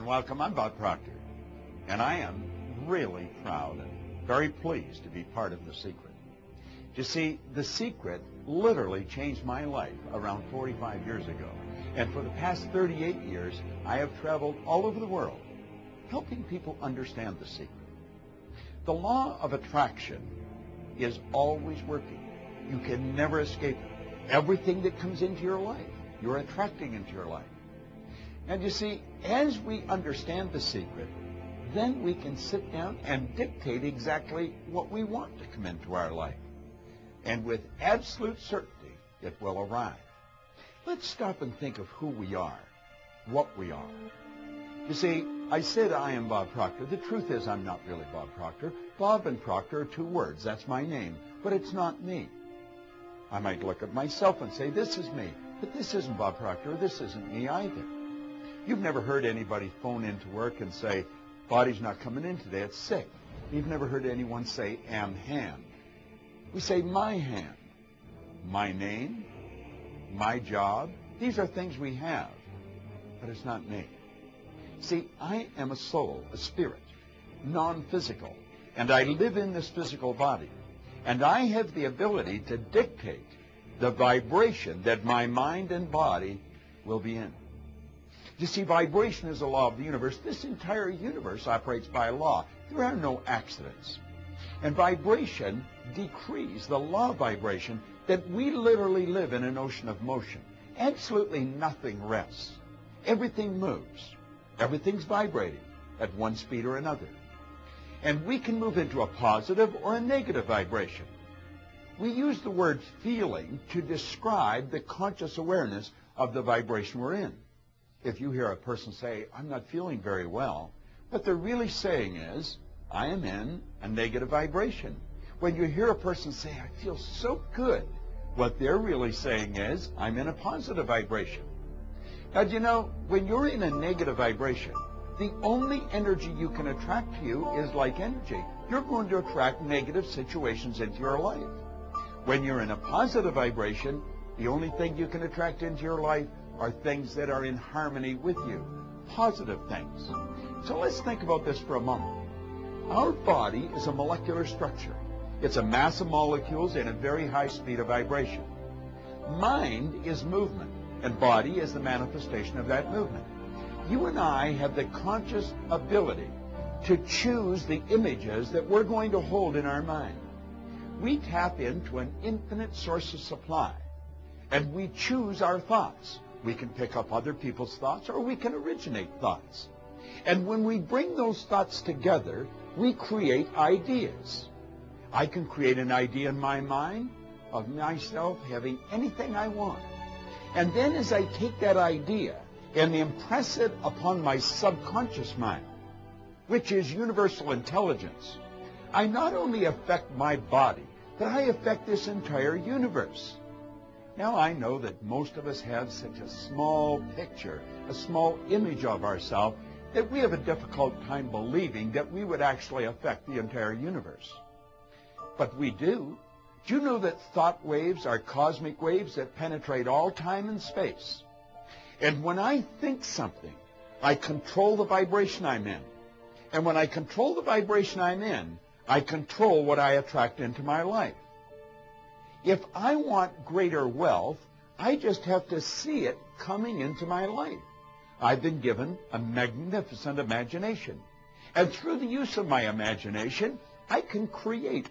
and welcome. I'm Bob Proctor, and I am really proud and very pleased to be part of The Secret. You see, The Secret literally changed my life around 45 years ago, and for the past 38 years, I have traveled all over the world, helping people understand The Secret. The law of attraction is always working. You can never escape it. Everything that comes into your life, you're attracting into your life. And you see, as we understand The Secret, then we can sit down and dictate exactly what we want to come into our life. And with absolute certainty, it will arrive. Let's stop and think of who we are, what we are. You see, I said I am Bob Proctor. The truth is I'm not really Bob Proctor. Bob and Proctor are two words. That's my name. But it's not me. I might look at myself and say, this is me. But this isn't Bob Proctor. This isn't me either. You've never heard anybody phone into work and say, body's not coming in today, it's sick. You've never heard anyone say, am hand. We say, my hand, my name, my job. These are things we have, but it's not me. See, I am a soul, a spirit, non-physical, and I live in this physical body. And I have the ability to dictate the vibration that my mind and body will be in. You see, vibration is a law of the universe. This entire universe operates by law. There are no accidents. And vibration decrees, the law of vibration, that we literally live in an ocean of motion. Absolutely nothing rests. Everything moves. Everything's vibrating at one speed or another. And we can move into a positive or a negative vibration. We use the word feeling to describe the conscious awareness of the vibration we're in. If you hear a person say, I'm not feeling very well, what they're really saying is, I am in a negative vibration. When you hear a person say, I feel so good, what they're really saying is, I'm in a positive vibration. Now, do you know, when you're in a negative vibration, the only energy you can attract to you is like energy. You're going to attract negative situations into your life. When you're in a positive vibration, the only thing you can attract into your life are things that are in harmony with you, positive things. So let's think about this for a moment. Our body is a molecular structure. It's a mass of molecules in a very high speed of vibration. Mind is movement, and body is the manifestation of that movement. You and I have the conscious ability to choose the images that we're going to hold in our mind. We tap into an infinite source of supply, and we choose our thoughts. We can pick up other people's thoughts, or we can originate thoughts. And when we bring those thoughts together, we create ideas. I can create an idea in my mind of myself having anything I want. And then as I take that idea and impress it upon my subconscious mind, which is universal intelligence, I not only affect my body, but I affect this entire universe. Now, I know that most of us have such a small picture, a small image of ourselves, that we have a difficult time believing that we would actually affect the entire universe. But we do. Do you know that thought waves are cosmic waves that penetrate all time and space? And when I think something, I control the vibration I'm in. And when I control the vibration I'm in, I control what I attract into my life. If I want greater wealth, I just have to see it coming into my life. I've been given a magnificent imagination. And through the use of my imagination, I can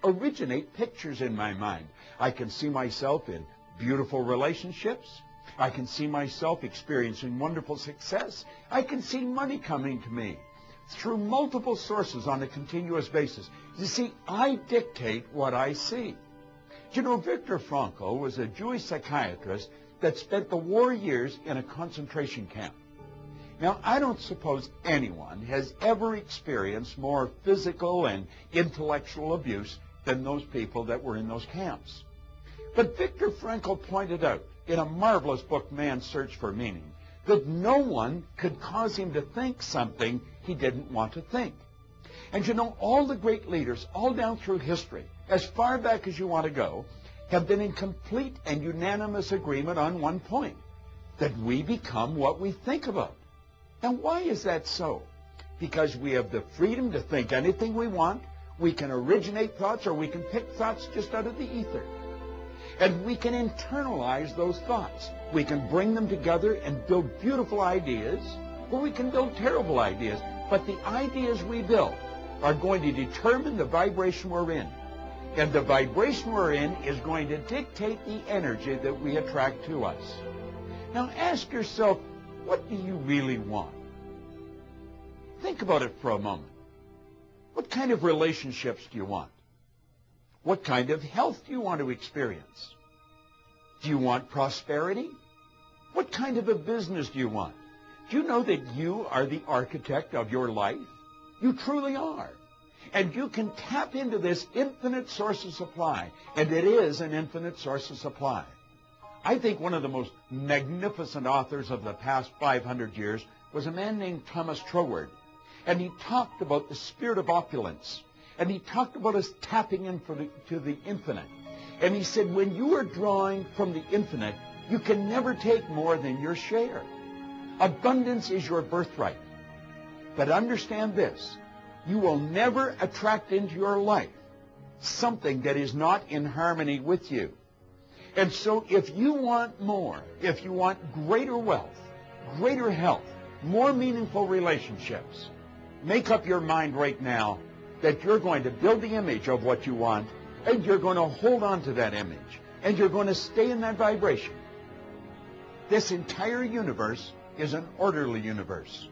originate pictures in my mind. I can see myself in beautiful relationships. I can see myself experiencing wonderful success. I can see money coming to me through multiple sources on a continuous basis. You see, I dictate what I see. You know, Viktor Frankl was a Jewish psychiatrist that spent the war years in a concentration camp. Now, I don't suppose anyone has ever experienced more physical and intellectual abuse than those people that were in those camps. But Viktor Frankl pointed out in a marvelous book, Man's Search for Meaning, that no one could cause him to think something he didn't want to think. And you know, all the great leaders, all down through history, as far back as you want to go, have been in complete and unanimous agreement on one point, that we become what we think about. Now, why is that so? Because we have the freedom to think anything we want. We can originate thoughts, or we can pick thoughts just out of the ether. And we can internalize those thoughts. We can bring them together and build beautiful ideas, or we can build terrible ideas. But the ideas we build are going to determine the vibration we're in. And the vibration we're in is going to dictate the energy that we attract to us. Now ask yourself, what do you really want? Think about it for a moment. What kind of relationships do you want? What kind of health do you want to experience? Do you want prosperity? What kind of a business do you want? Do you know that you are the architect of your life? You truly are. And you can tap into this infinite source of supply. And it is an infinite source of supply. I think one of the most magnificent authors of the past 500 years was a man named Thomas Troward. And he talked about the spirit of opulence. And he talked about us tapping into the infinite. And he said, when you are drawing from the infinite, you can never take more than your share. Abundance is your birthright. But understand this, you will never attract into your life something that is not in harmony with you. And so if you want more, if you want greater wealth, greater health, more meaningful relationships, make up your mind right now that you're going to build the image of what you want, and you're going to hold on to that image, and you're going to stay in that vibration. This entire universe is an orderly universe.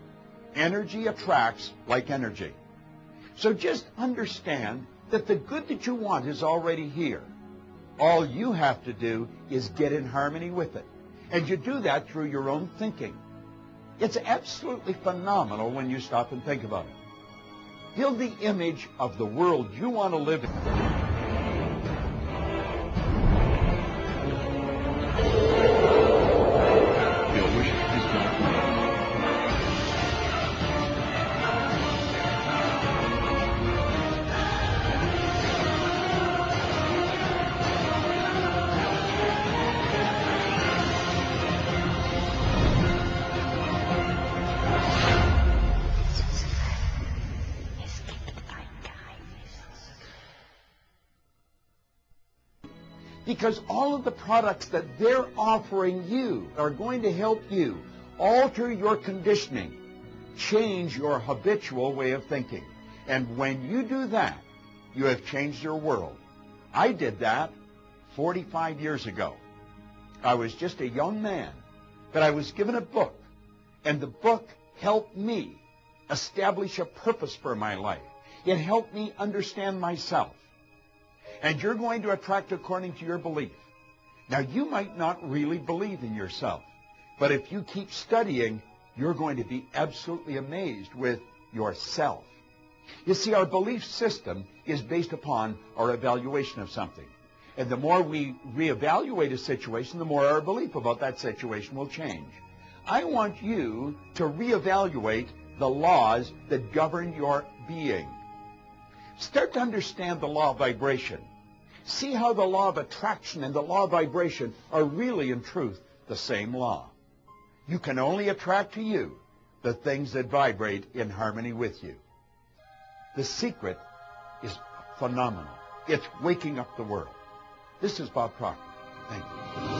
Energy attracts like energy. So just understand that the good that you want is already here. All you have to do is get in harmony with it. And you do that through your own thinking. It's absolutely phenomenal when you stop and think about it. Build the image of the world you want to live in. Because all of the products that they're offering you are going to help you alter your conditioning, change your habitual way of thinking. And when you do that, you have changed your world. I did that 45 years ago. I was just a young man, but I was given a book, and the book helped me establish a purpose for my life. It helped me understand myself. And you're going to attract according to your belief. Now, you might not really believe in yourself, but if you keep studying, you're going to be absolutely amazed with yourself. You see, our belief system is based upon our evaluation of something. And the more we reevaluate a situation, the more our belief about that situation will change. I want you to reevaluate the laws that govern your being. Start to understand the law of vibration. See how the law of attraction and the law of vibration are really, in truth, the same law. You can only attract to you the things that vibrate in harmony with you. The secret is phenomenal. It's waking up the world. This is Bob Proctor. Thank you.